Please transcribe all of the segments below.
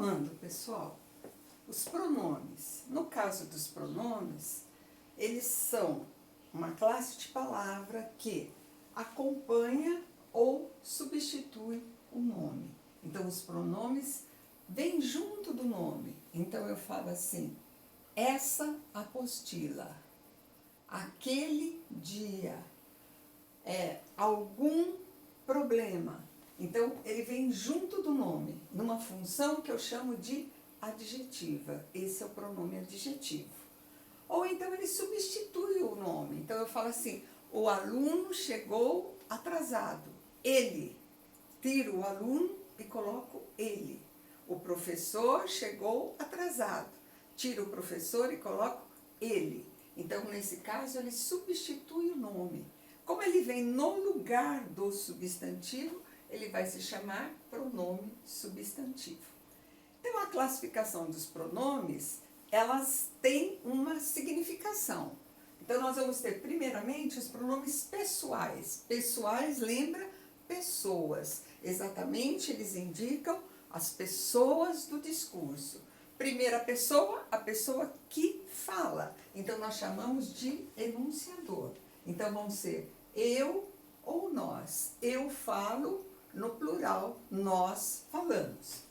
Retomando, pessoal, os pronomes. No caso dos pronomes, eles são uma classe de palavra que acompanha ou substitui o nome. Então, os pronomes vêm junto do nome. Então, eu falo assim, essa apostila, aquele dia, algum problema. Então, ele vem junto do nome, numa função que eu chamo de adjetiva. Esse é o pronome adjetivo. Ou então, ele substitui o nome. Então, eu falo assim, o aluno chegou atrasado. Ele. Tiro o aluno e coloco ele. O professor chegou atrasado. Tiro o professor e coloco ele. Então, nesse caso, ele substitui o nome. Como ele vem no lugar do substantivo, ele vai se chamar pronome substantivo. Então, a classificação dos pronomes, elas têm uma significação. Então, nós vamos ter, primeiramente, os pronomes pessoais. Pessoais lembra pessoas. Exatamente, eles indicam as pessoas do discurso. Primeira pessoa, a pessoa que fala. Então, nós chamamos de enunciador. Então, vão ser eu ou nós. Eu falo, no plural, nós falamos.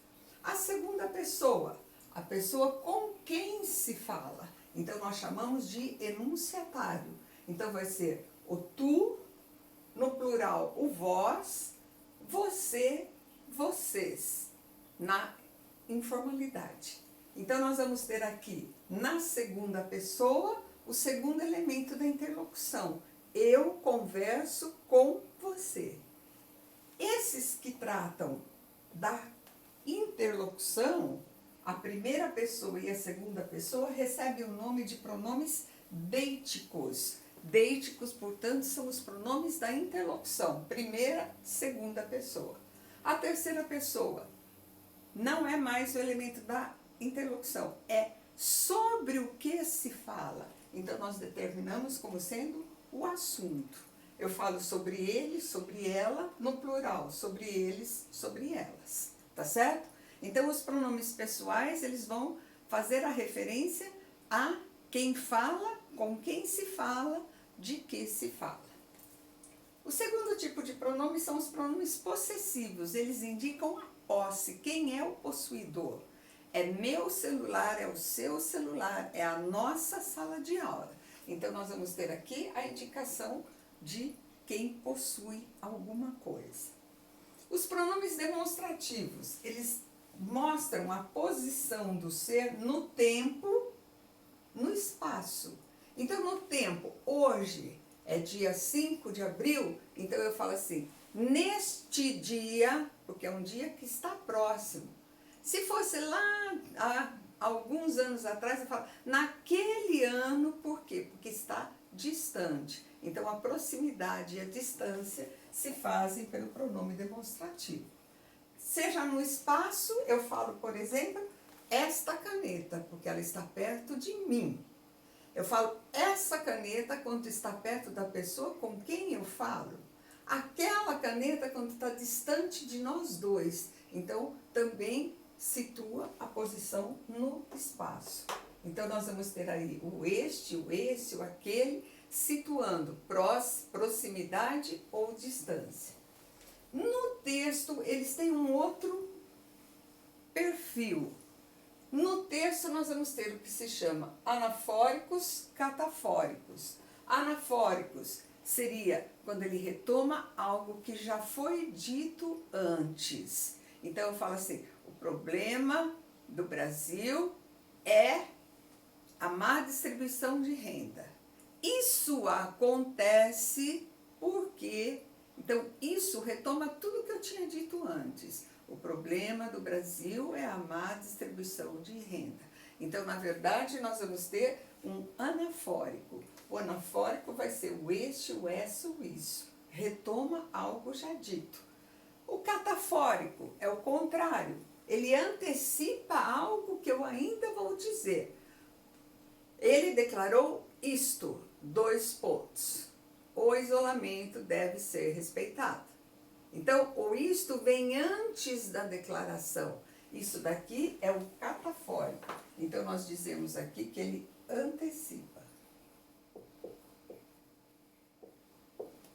A segunda pessoa, a pessoa com quem se fala. Então, nós chamamos de enunciatário. Então, vai ser o tu, no plural, o vós, você, vocês, na informalidade. Então, nós vamos ter aqui, na segunda pessoa, o segundo elemento da interlocução. Eu converso com você. Esses que tratam da interlocução, a primeira pessoa e a segunda pessoa recebem o nome de pronomes deiticos. Deiticos, portanto, são os pronomes da interlocução. Primeira, segunda pessoa. A terceira pessoa não é mais o elemento da interlocução, é sobre o que se fala. Então, nós determinamos como sendo o assunto. Eu falo sobre ele, sobre ela, no plural, sobre eles, sobre elas. Tá certo? Então, os pronomes pessoais, eles vão fazer a referência a quem fala, com quem se fala, de que se fala. O segundo tipo de pronome são os pronomes possessivos. Eles indicam a posse, quem é o possuidor. É meu celular, é o seu celular, é a nossa sala de aula. Então, nós vamos ter aqui a indicação de quem possui alguma coisa. Os pronomes demonstrativos, eles mostram a posição do ser no tempo, no espaço. Então, no tempo, hoje é dia 5 de abril, então eu falo assim, neste dia, porque é um dia que está próximo. Se fosse lá há alguns anos atrás, eu falo, naquele ano, por quê? Porque está distante. Então, a proximidade e a distância se fazem pelo pronome demonstrativo. Seja no espaço, eu falo, por exemplo, esta caneta, porque ela está perto de mim. Eu falo essa caneta quando está perto da pessoa com quem eu falo. Aquela caneta quando está distante de nós dois. Então, também situa a posição no espaço. Então, nós vamos ter aí o este, o esse, o aquele, situando proximidade ou distância. No texto, eles têm um outro perfil. No texto, nós vamos ter o que se chama anafóricos, catafóricos. Anafóricos seria quando ele retoma algo que já foi dito antes. Então, eu falo assim, o problema do Brasil é a má distribuição de renda. Isso acontece porque... Então, isso retoma tudo que eu tinha dito antes. O problema do Brasil é a má distribuição de renda. Então, na verdade, nós vamos ter um anafórico. O anafórico vai ser o este, o essa, o isso. Retoma algo já dito. O catafórico é o contrário. Ele antecipa algo que eu ainda vou dizer. Ele declarou isto, 2 pontos. O isolamento deve ser respeitado. Então, o isto vem antes da declaração. Isso daqui é o catafórico. Então, nós dizemos aqui que ele antecipa.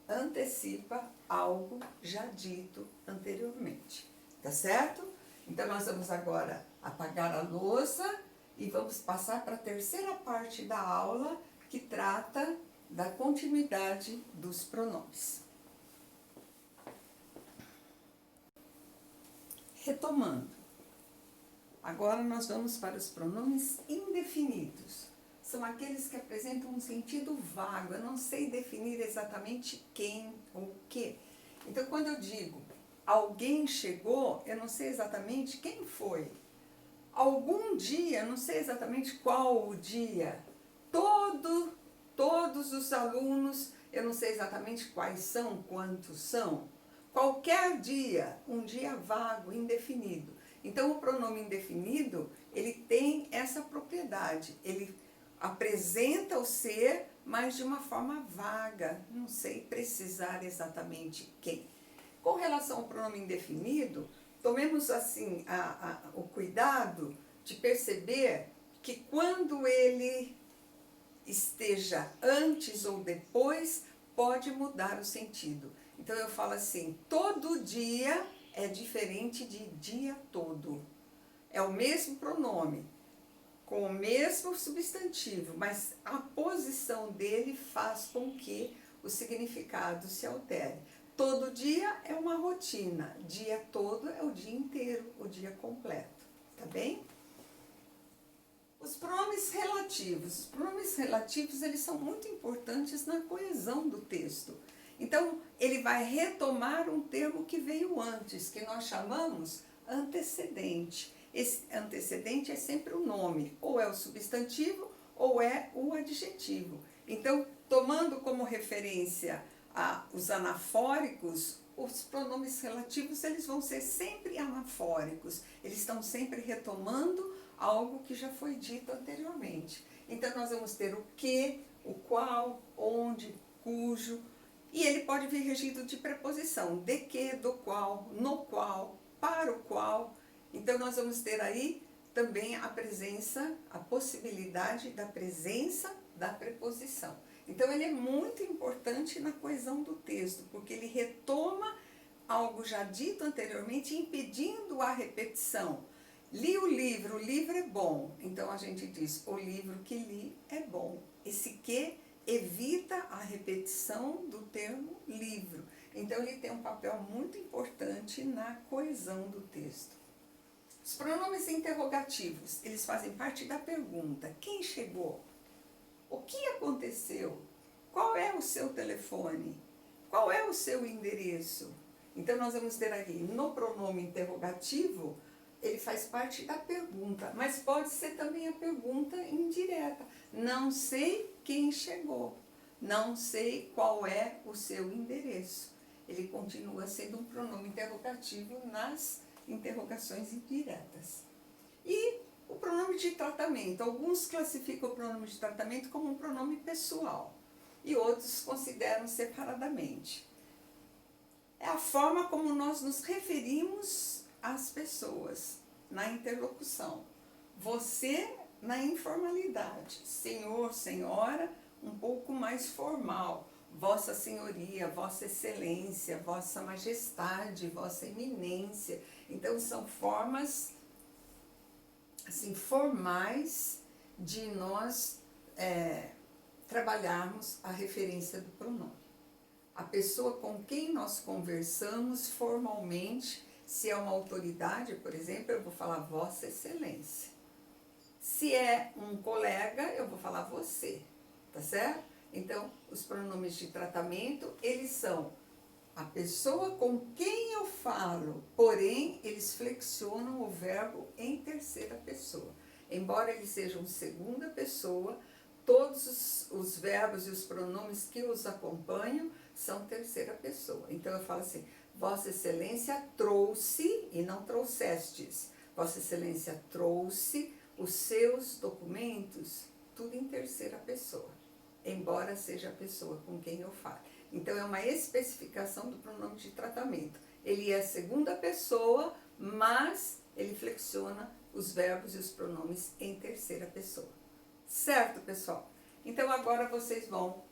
Antecipa algo já dito anteriormente. Tá certo? Então, nós vamos agora apagar a louça e vamos passar para a terceira parte da aula, que trata da continuidade dos pronomes. Retomando, agora nós vamos para os pronomes indefinidos. São aqueles que apresentam um sentido vago, eu não sei definir exatamente quem ou o que. Então, quando eu digo alguém chegou, eu não sei exatamente quem foi. Algum dia, eu não sei exatamente qual o dia. Todos os alunos, eu não sei exatamente quais são, quantos são. Qualquer dia, um dia vago, indefinido. Então, o pronome indefinido, ele tem essa propriedade. Ele apresenta o ser, mas de uma forma vaga. Não sei precisar exatamente quem. Com relação ao pronome indefinido, tomemos assim o cuidado de perceber que quando ele esteja antes ou depois, pode mudar o sentido. Então eu falo assim, todo dia é diferente de dia todo. É o mesmo pronome, com o mesmo substantivo, mas a posição dele faz com que o significado se altere. Todo dia é uma rotina, dia todo é o dia inteiro, o dia completo, tá bem? Os pronomes relativos. Os pronomes relativos, eles são muito importantes na coesão do texto. Então, ele vai retomar um termo que veio antes, que nós chamamos antecedente. Esse antecedente é sempre o nome, ou é o substantivo, ou é o adjetivo. Então, tomando como referência os anafóricos, os pronomes relativos, eles vão ser sempre anafóricos. Eles estão sempre retomando algo que já foi dito anteriormente. Então, nós vamos ter o que, o qual, onde, cujo, e ele pode vir regido de preposição, de que, do qual, no qual, para o qual. Então, nós vamos ter aí também a presença, a possibilidade da presença da preposição. Então, ele é muito importante na coesão do texto, porque ele retoma algo já dito anteriormente, impedindo a repetição. Li o livro é bom. Então, a gente diz, o livro que li é bom. Esse que evita a repetição do termo livro. Então, ele tem um papel muito importante na coesão do texto. Os pronomes interrogativos, eles fazem parte da pergunta. Quem chegou? O que aconteceu? Qual é o seu telefone? Qual é o seu endereço? Então, nós vamos ter aqui, no pronome interrogativo, ele faz parte da pergunta, mas pode ser também a pergunta indireta. Não sei quem chegou, não sei qual é o seu endereço. Ele continua sendo um pronome interrogativo nas interrogações indiretas. E o pronome de tratamento. Alguns classificam o pronome de tratamento como um pronome pessoal e outros consideram separadamente. É a forma como nós nos referimos às pessoas na interlocução. Você na informalidade, senhor, senhora, um pouco mais formal. Vossa Senhoria, Vossa Excelência, Vossa Majestade, Vossa Eminência. Então, são formas assim, formais de nós trabalharmos a referência do pronome. A pessoa com quem nós conversamos formalmente, se é uma autoridade, por exemplo, eu vou falar Vossa Excelência. Se é um colega, eu vou falar você, tá certo? Então, os pronomes de tratamento, eles são a pessoa com quem eu falo, porém, eles flexionam o verbo em terceira pessoa. Embora eles sejam segunda pessoa, todos os verbos e os pronomes que os acompanham são terceira pessoa. Então, eu falo assim, Vossa Excelência trouxe, e não trouxestes. Vossa Excelência trouxe os seus documentos, tudo em terceira pessoa, embora seja a pessoa com quem eu falo. Então, é uma especificação do pronome de tratamento. Ele é segunda pessoa, mas ele flexiona os verbos e os pronomes em terceira pessoa. Certo, pessoal? Então agora vocês vão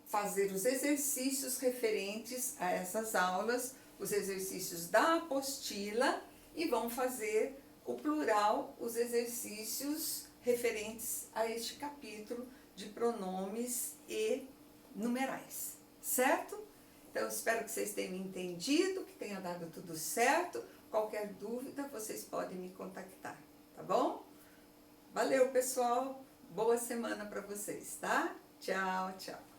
fazer os exercícios referentes a essas aulas, os exercícios da apostila, e vão fazer o plural, os exercícios referentes a este capítulo de pronomes e numerais, certo? Então, espero que vocês tenham entendido, que tenha dado tudo certo. Qualquer dúvida, vocês podem me contactar, tá bom? Valeu, pessoal! Boa semana para vocês, tá? Tchau, tchau!